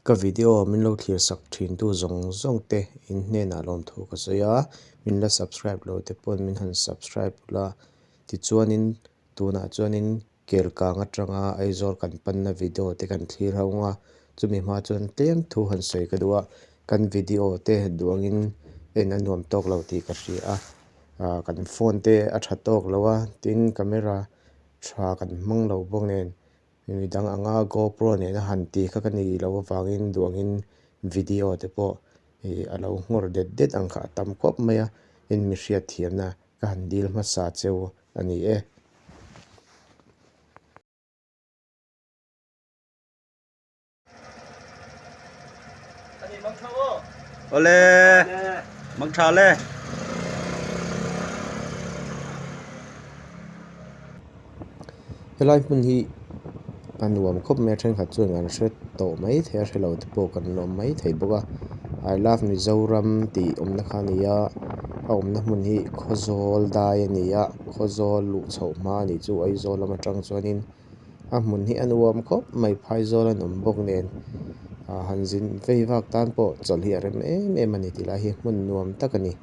ka video min lo thlir sak thin tu zong te in hne na lom tho ka soya min la subscribe lo te pon min han subscribe la ti chuanin tuna chuanin kel kang atanga aizol kan panna video te kan thlir haunga chumi ma chuan tlem thu han sei ka duwa kan video te duangin en anuam tok lo ti ka hria kan phone te a tha tok lowa tin camera thra kan hmang lo bawk nen midang anga GoPro ne na han ti kha kan ni lo wangin duangin video te po alo ngor det ang kha tam kop maya in mi hriat thiam na ka han dil ma sa cheu ani ole mang tha le helai mun hi anuam khop me then kha chuan an hret to mai the a hrelo te po kan lom mai thei boka I love Mizoram ti omna kha nia omna mun hi khozol dai ania khozol lu chho ma ni chu aizol lama tang chuanin a mun hi anuam khop mai phaizol an om bok nen hanjin veivak tan po chol hi arem em ani tila hi mun nuam takani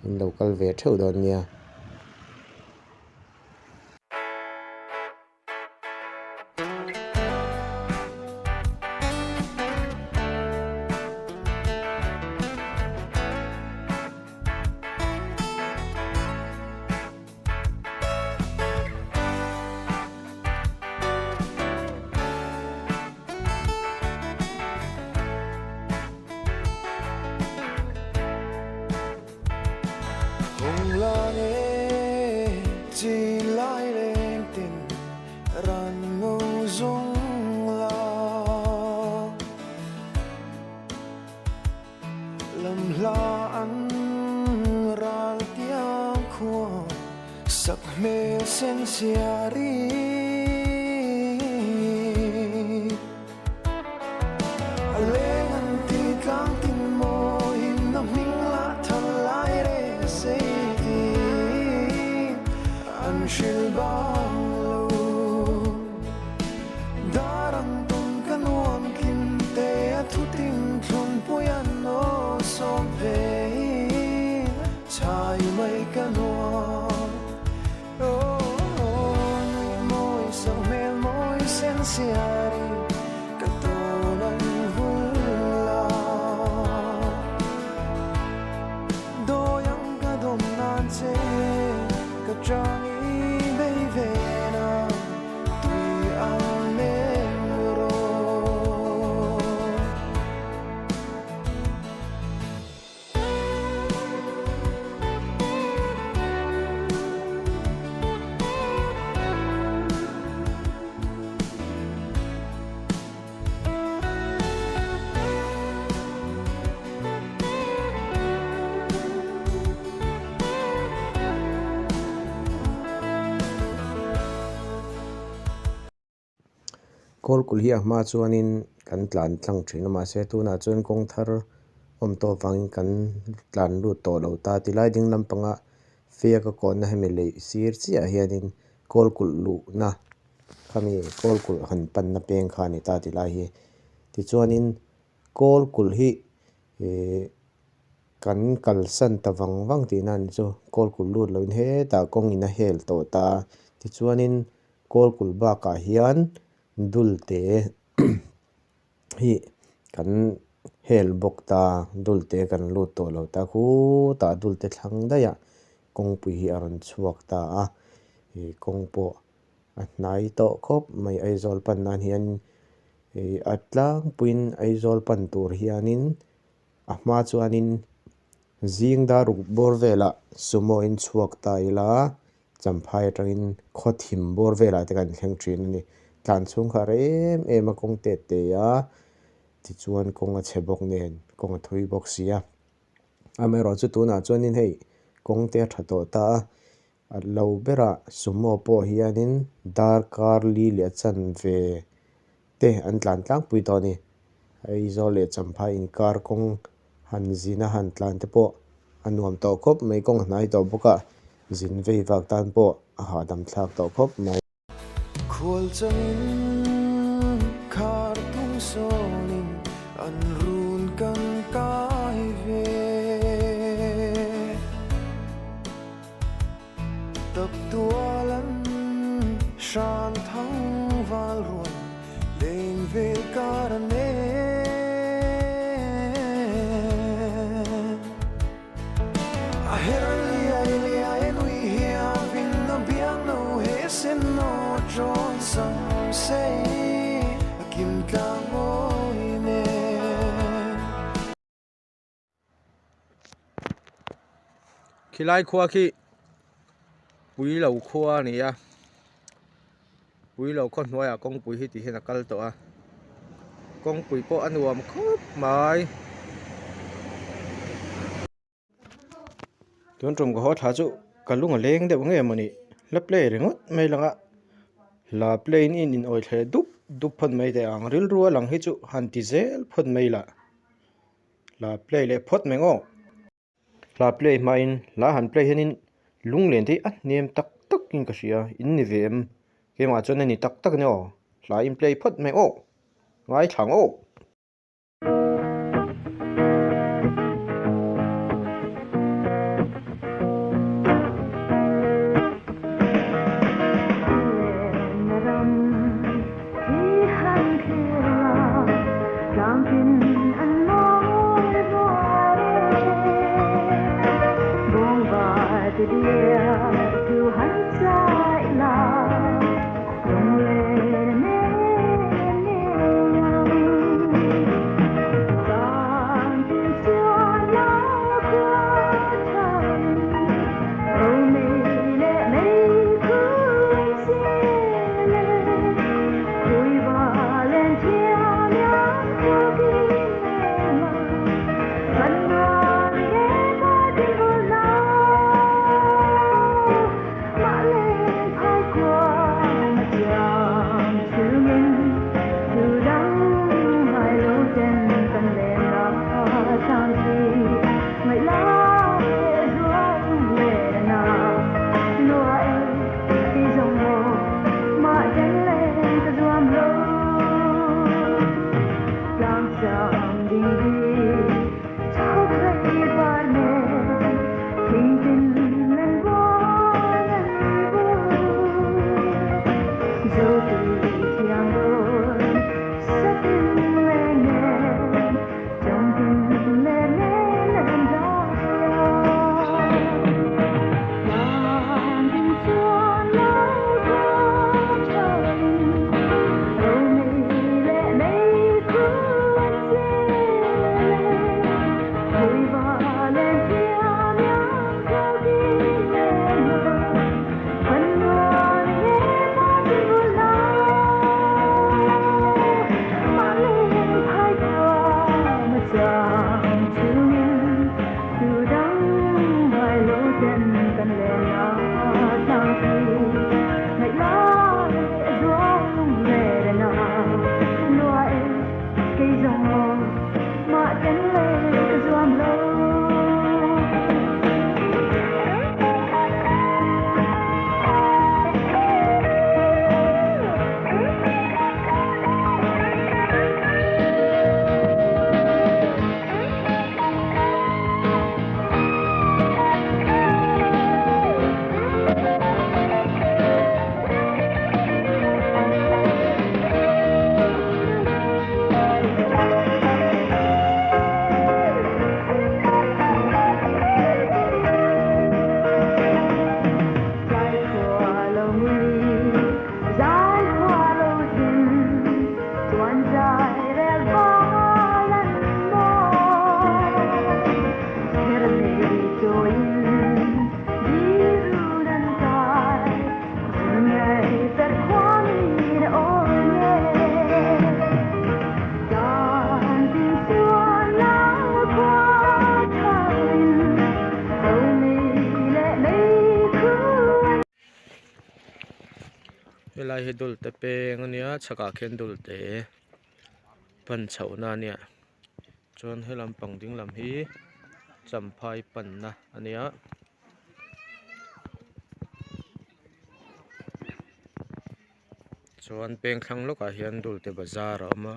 in local ve theu don nia la ne chi lai leng tin ran ngo zong la lam la an ral tiang khua sak me sen siari aleng an ti tlang tin mo in na ming la than lai re sei shil bang lo darang tung kanuam kim te thu ting thun puyan no som ve chai mai kanuam noi moi so mel moi sen siari katonan vulla doyang kadom nan che kachang kol kul hi ma chuanin kan tlan tlang thin ma se tu na chuan kong thar om to wang kan tlan lu to lo ta ti lai ding lampanga fia ka kon na hemi le sir chi a hianin kol kul lu na khami kol kul han pan na peng kha ni ta ti lai hi ti chuanin kol kul hi kan kal san ta wang ti nan chu kol kul lu lo in he ta kong in a hel to ta ti chuanin kol kul ba ka hian dulte hi kan hel bok ta dulte kan lu to lo ta khu ta dulte thlang da ya kong pui hi aron chuak ta kong po nai to khop mai aizol pan nan hian atlang puin aizol pan tur hianin ma chuanin zing da ruk bor vela sumo in chuak ta ila champhai tangin khothim bor vela te kan thleng thin ni tlan chung kha em a kong te ya ti chuan kong a chebok nen kong a thui bok sia ame ro chu tu na chuanin hei kong te tha to ta a lo bera sumo po hianin dar kar li le chan ve te an tlan tlang pui to ni ai zo le champhai in kar kong han zina han tlan te po anuam to khop mai kong hnai to boka zin vei vak tan po a ha dam thlak to khop mai khol changin khar tung sonin an run kan kai ve tập tua lan shan thang val ruan lên về carne a herli ai ai nui hia vin no biang no he sen no chon sam sei kim ka moi ne ขี้ไล่ครัวขี้ปุ๋ยเหล่าครัวนี่อ่ะปุ๋ยเหล่าคนหัวอ่ะกองปุ๋ยที่ติเห็นกัลตัวอ่ะกองปุ๋ยโปอันรวมครบหมายจนตรงก็ฮอดหาจุกันลุงเล้งเด้บ่เงมื้อนี้ละเปลเรงดไม่ลังอ่ะลาเปลนอินโอยเทดุบพ่นไม่แต่อังริลรัวหลังให้จุหันติเซลพ่นไม่ละลาเปลเลพดแมงอลาเปลมาอินลาหันเปลเห็นลุงเล่นที่อันเนียมตักกินกะเสียอินนี่เวมเกมาจนนี่ตักเนาะลาอินเปลพดแมงอไว้ถังอเวลาให้ดุลแต่เปงอันเนี้ยชะกาเข็นดุลเตปันเฉานาเนี่ยจนให้ลำปังดิ้งลำฮีจำพายปันนะอันเนี้ยจนเปงครั้งลูกอาเฮียนดุลเตบาซาร์มา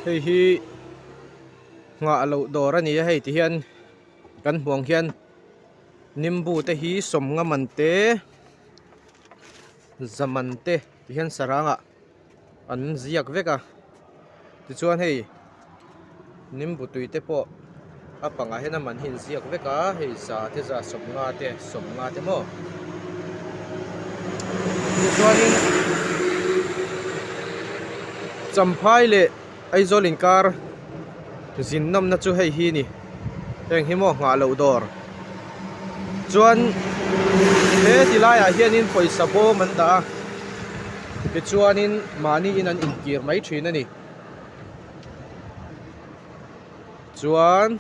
hei hi nga lo dor ani hei ti hian kan hmuang hian nimbu te hi somnga man te zaman te ti hian saranga an ziak veka ti chuan hei nimbu tui te po apanga hian man hin ziak veka hei sa te za somnga te mo ti chuan in champhai le aizol inkar zinnam na chu hei hi ni heng hi mo nga lo dor chuan he tilai a hian in poisa bo man da ti chuan in mani in an inkir mai thin ani chuan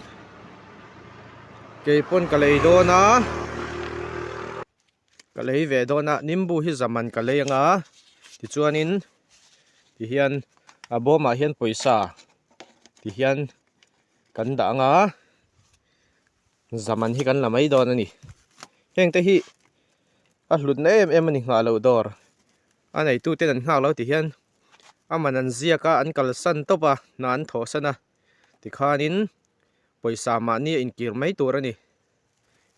keipon kalei dona kalei ve dona nimbu hi zaman kalei anga ti chuan in ti hian aboma hian poisa ti hian kan da anga zaman hi kan lamai don ani heng te hi a hlut na em ani nga lo dor anei tu ten an hngak lo ti hian aman an ziaka an kalsan topa na an thosana ti khanin poisa ma ni in kir mai tur ani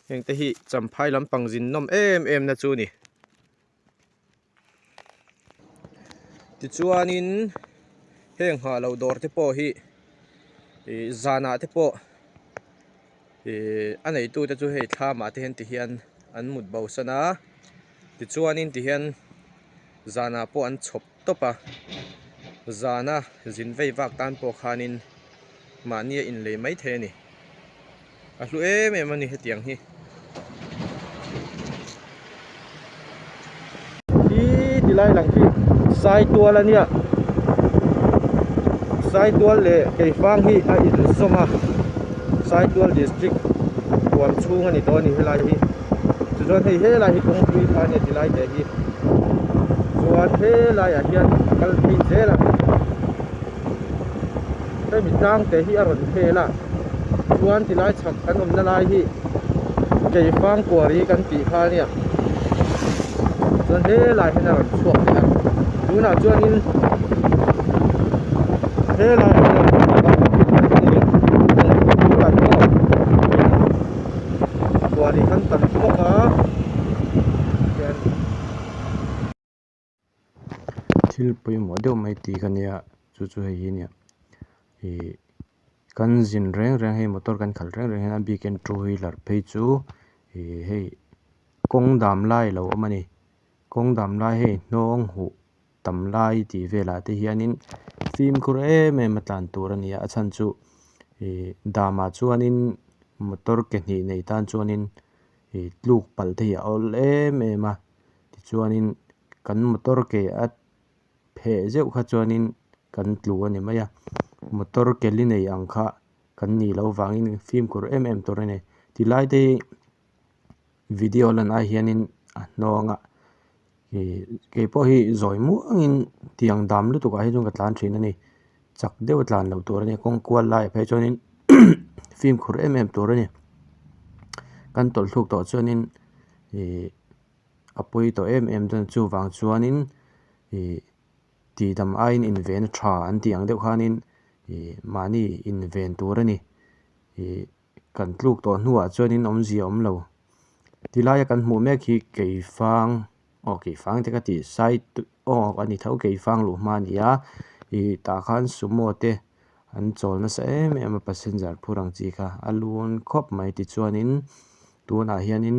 heng te hi champhai lampang zinnom em na chu ni ti chuanin heng ha lo dor te po hi zana te po anei tu te chu hei thlama te hen ti hian an mut bo sana ti chuanin ti hian zana po an chhop topa zana zin vei wak tan po khanin mania in le mai the ni a hlu em ani hetiang hi tilai lang hi sai tual ania sai tual le keifang hi a in soma sai tual district tuam chung ani to ni helai hi chuan hei helai hi kong pui kha ni tilai te hi chuan helai a hian kal thei zela te mi tang te hi a ron phela chuan tilai chhak kan om na lai hi keifang kwari kan pi kha nia chuan helai hin a ron chuak ni a tuna chuan in helai kwari kan tan poka thil pui mo deuh mai ti kania chu hei nia kan zin reng hei motor kan khal reng an biken two wheeler phei chu hei kong dam lai lo amani kong dam lai hei hnong hu tam lai ti vela te hianin film khur em atlan tur ania a chan chu dama chuanin motor ke hni nei tan chuanin tluk pal te hi a ol em a ti chuanin kan motor ke a phe zeuh kha chuanin kan tlu ani mai a motor ke li nei ang kha kan ni lo wangin film khur em tur ani tilai te video lan a hianin a hnonga ke po hi zoi muangin tiang dam lu tuka hi jong ka tlan thin ani chak deuh tlan lo tur ani kong kwal lai phe chuanin film khur em tur ani kan tol thuk to chuanin apui to em don chu wang chuanin ti dam ain in ven tha an tiang deuh khanin mani in ven tur ani kan tluk to hnuah chuanin om zia om lo tilai kan hmu mek hi keifang keifang te ka ti sai ani thau keifang lu hma nia ta khan sumo te an chol na sa em passenger phurang chi kha alun khop mai ti chuanin tuna hianin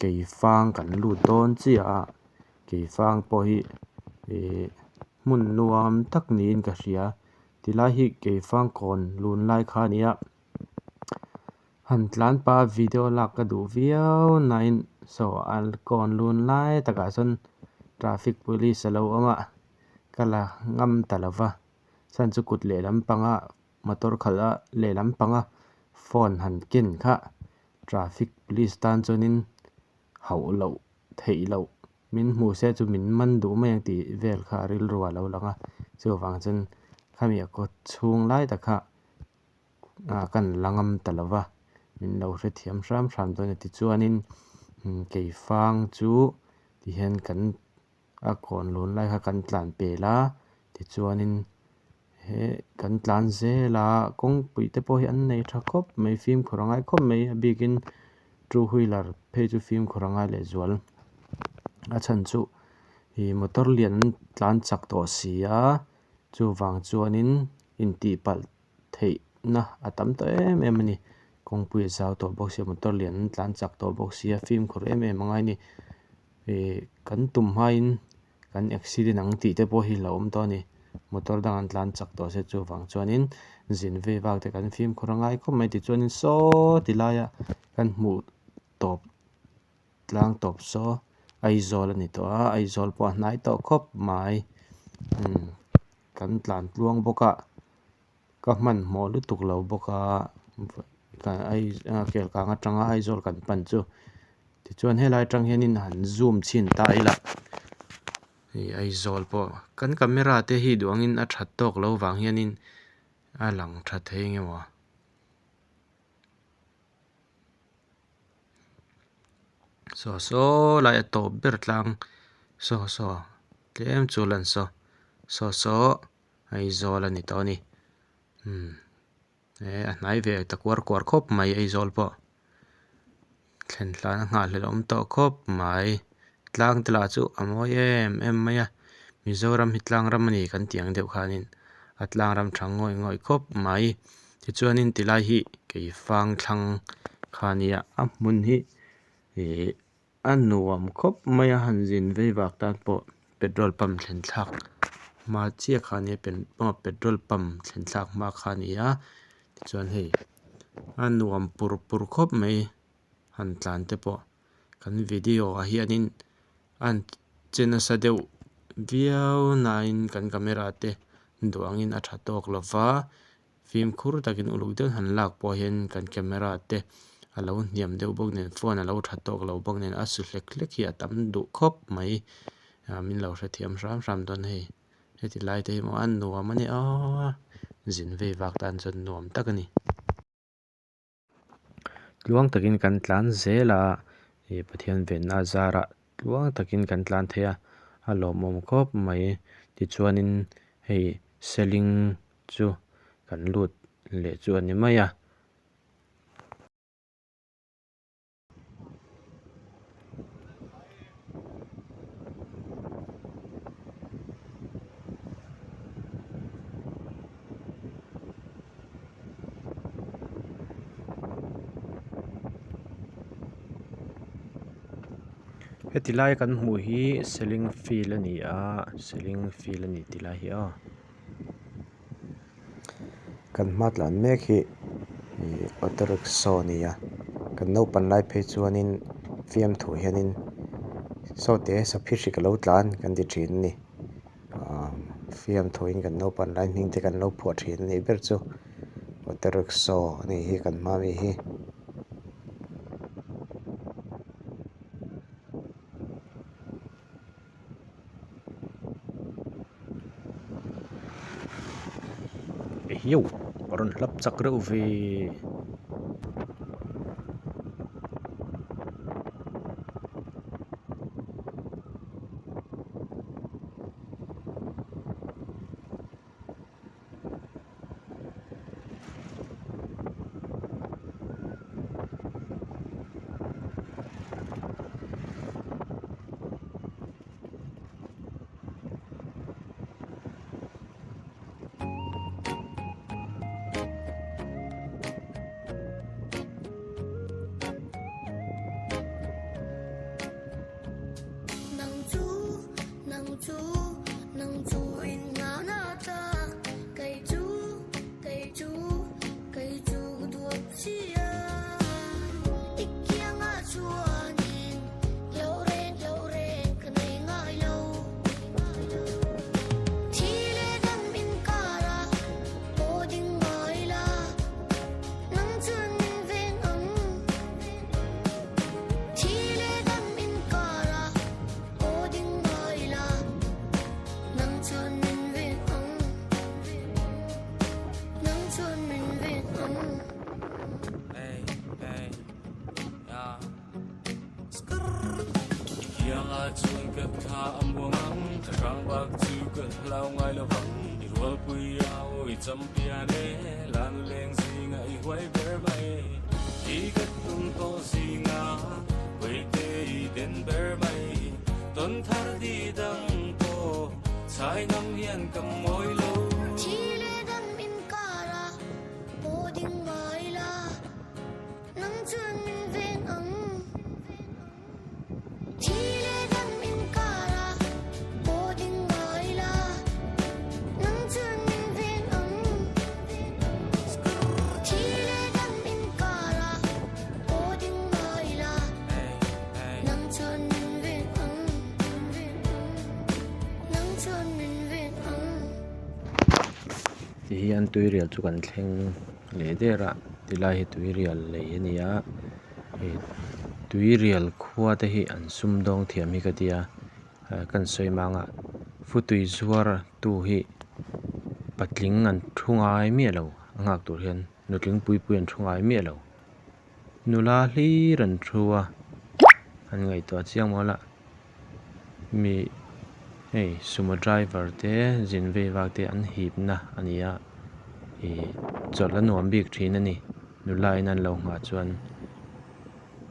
keifang kan lu ton chia keifang po hi mun nuam tak niin ka hria tilai hi keifang kon lun lai kha nia han tlan pa video lak ka du viau nain so al kon lun lai taka son traffic police alo ama kala ngam talawa san chu kut le lampanga motor khala le lampanga phone han kin kha traffic police tan chonin hau lo thei lo min hmu se chu min man du mai ti vel kha ril ruwa lo langa chu wang chen khamia ko chung lai takha kan langam talawa min lo hre thiam hram to ti chuanin keifang chu ti hian kan a kon lun lai kha kan tlan pela ti chuanin kan tlan zela kong pui te po hi an nei tha khop mai film khorangai khop mai bikin two wheeler phe chu film khorangai le zual a chan chu hi motor lian tlan chak to sia chu wang chuanin in ti pal thei na atam to em ani kong pui zau to box sia motor lian tlan chak to box sia film khor em angai ni kan tum hain kan accident ang ti te po hi lo to ni motor dang an tlan chak to se chu wang chuanin zin ve wak te kan film khorangai khop mai ti chuanin so tilaya kan mu top tlang top so aizol ani to a aizol po hnai to khop mai kan tlan tluang boka ka man mo lu tuk lo boka ka ai kel ka nga tanga aizol kan pan chu ti chuan helai tang hianin han zoom chin ta ila hi aizol po kan camera te hi duangin a that tok lo wang hianin a lang tha thei ngewa so lai to ber tlang so tlem chulan so aizol ani to ni a hnai ve ta kwar khop mai aizol po thlen tlan nga hle om to khop mai tlang tela chu amoi em maya Mizoram hitlang ram ani kan tiang deuh khanin atlang ram thang ngoi khop mai ti chuanin tilai hi ke fang thlang khania a mun hi anuam khop maya hanjin ve wak tan po petrol pump thlen thak ma chia khania petrol pump thlen thak ma khania ti chuan hei anuam pur khop mai han tlan te po kan video a hianin an chena sa deuh viau nain kan camera te duangin a that tok lova film khur takin uluk den han lak po hian kan camera te alo hniam deuh bawk nen phone alo that tok lo bawk nen a su hlek hi atam du khop mai min lo hra thiam ram don hei heti lai te mo an nuam ani zin ve wak tan chon nuam tak ani luang takin kan tlan zela pathian ven na zara luang takin kan tlan thea alo mom khop mai ti chuanin hei selling chu kan lut le chu ani maya heti lai kan hmu hi selling field ani selling field ani tilai hi kan matlan mek hi auto rickshaw ni kan no pan lai phe chuanin fiam thu hianin so te sa phiri ka lo tlan kan ti thin ni fiam thoin kan no pan lai ning te kan lo phuat thin ni ber chu auto rickshaw ni hi kan ma mi hi yo ron hlap chak reuh ve Yang a chuan kan kha amwang ang ta rang bak chu kan lau ngai lo wang ni Tol puya oi champiane lan leng singa I huai ber mai I gat tum to singa wei te I den ber mai ton thar di dang to chai nam hian kam moi lo Chile dam in kara boding maila nang chun min ven ang Chile dam in kara boding maila nang chun min ven ang Chile dam in kara boding maila nang chun min ven ang nang chun min ven ang ti hian tuirial chu kan thleng le dera tilai hi tuirial le ania e tuirial khuwa te hi an sum dong thiam hi katia kan soi manga futui zuar tu hi patling an thungai mi lo angak tur hian nutling pui pui an thungai mi lo nula hli ran thua an ngai to chiang mola mi hey sumo driver te zinve wak te an hip na ania e chorla nuam bik thin ani nulai nan lo nga chuan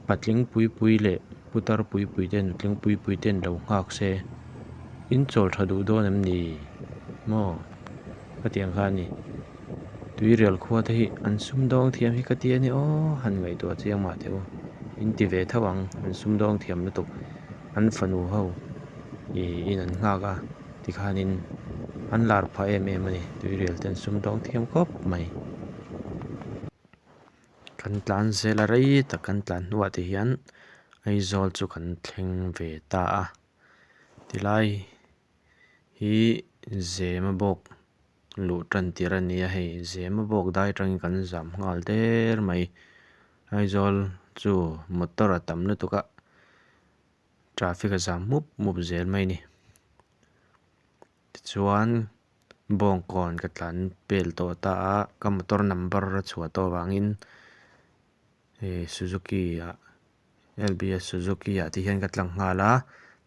patling pui pui le putar pui pui ten nutling pui pui ten lo ngak se in chol thadu don am ni mo patiang kha ni tuirial khuwa te hi an sum dong thiam hi katia ni o han ngai to chiang ma te o in ti ve thawang an sum dong thiam na tuk an fanu ho in an ngaka ti khanin an lar pha em ani tuirial ten sum dong thiam kop mai kan tlan zela rei ta kan tlan nuwa ti hian aizol chu kan thleng ve ta a tilai hi zema bok lu tran tirania hei zema bok dai tang kan zam ngal der mai aizol chu motor atam na tuka traffic a jam mup zel mai ni chuan bong kon ka tlan pel to ta ka motor number chhuwa to wangin Suzuki LBS Suzuki ti hian ka tlang ngala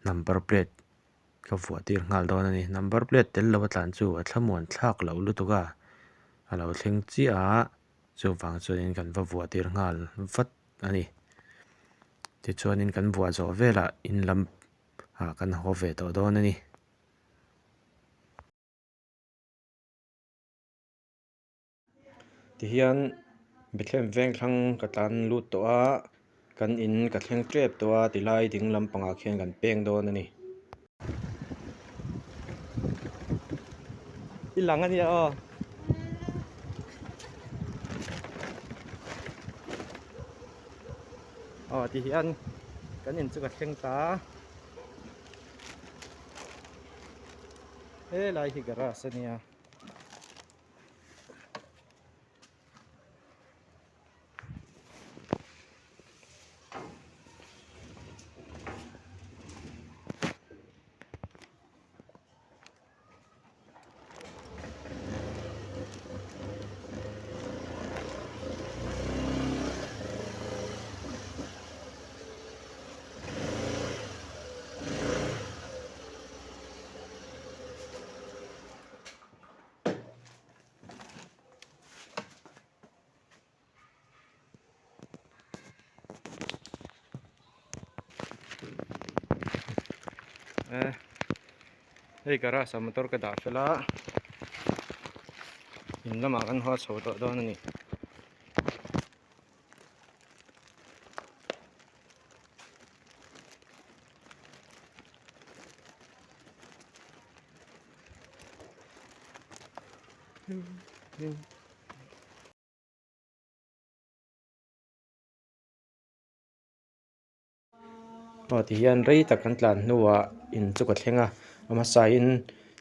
number plate ka vuah tir ngal don ani number plate tel lo tlan chu a thlamon thlak lo lu tuka alo thleng chi a chu wang chuanin kan va vuah tir ngal vat ani ti chuanin kan vuah zo vela in lam kan ho ve to don ani ti hian bethlem veng thlang ka tlan lut to a kan in ka thleng trep to a tilai ding lampanga khian kan peng don ani ilang ani ti hian kan in chu ka thleng ta lai hi garage ania hei garage motor ka da fela in lama kan ho chho to don ani ti hian rei tak kan tlan nuwa in chu ka thlenga ama sai in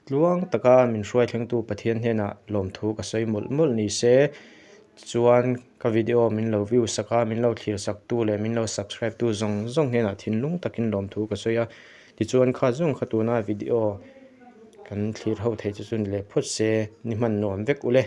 tluang taka min hruai thleng tu pathian hena lom thu ka soi mul ni se chuan ka video min lo view saka min lo thlir sak tu le min lo subscribe tu zong hena thinlung takin lom thu ka soya ti chuan kha zung kha tu na video kan thlir ho thei chu chun le phut se ni man nom vek ule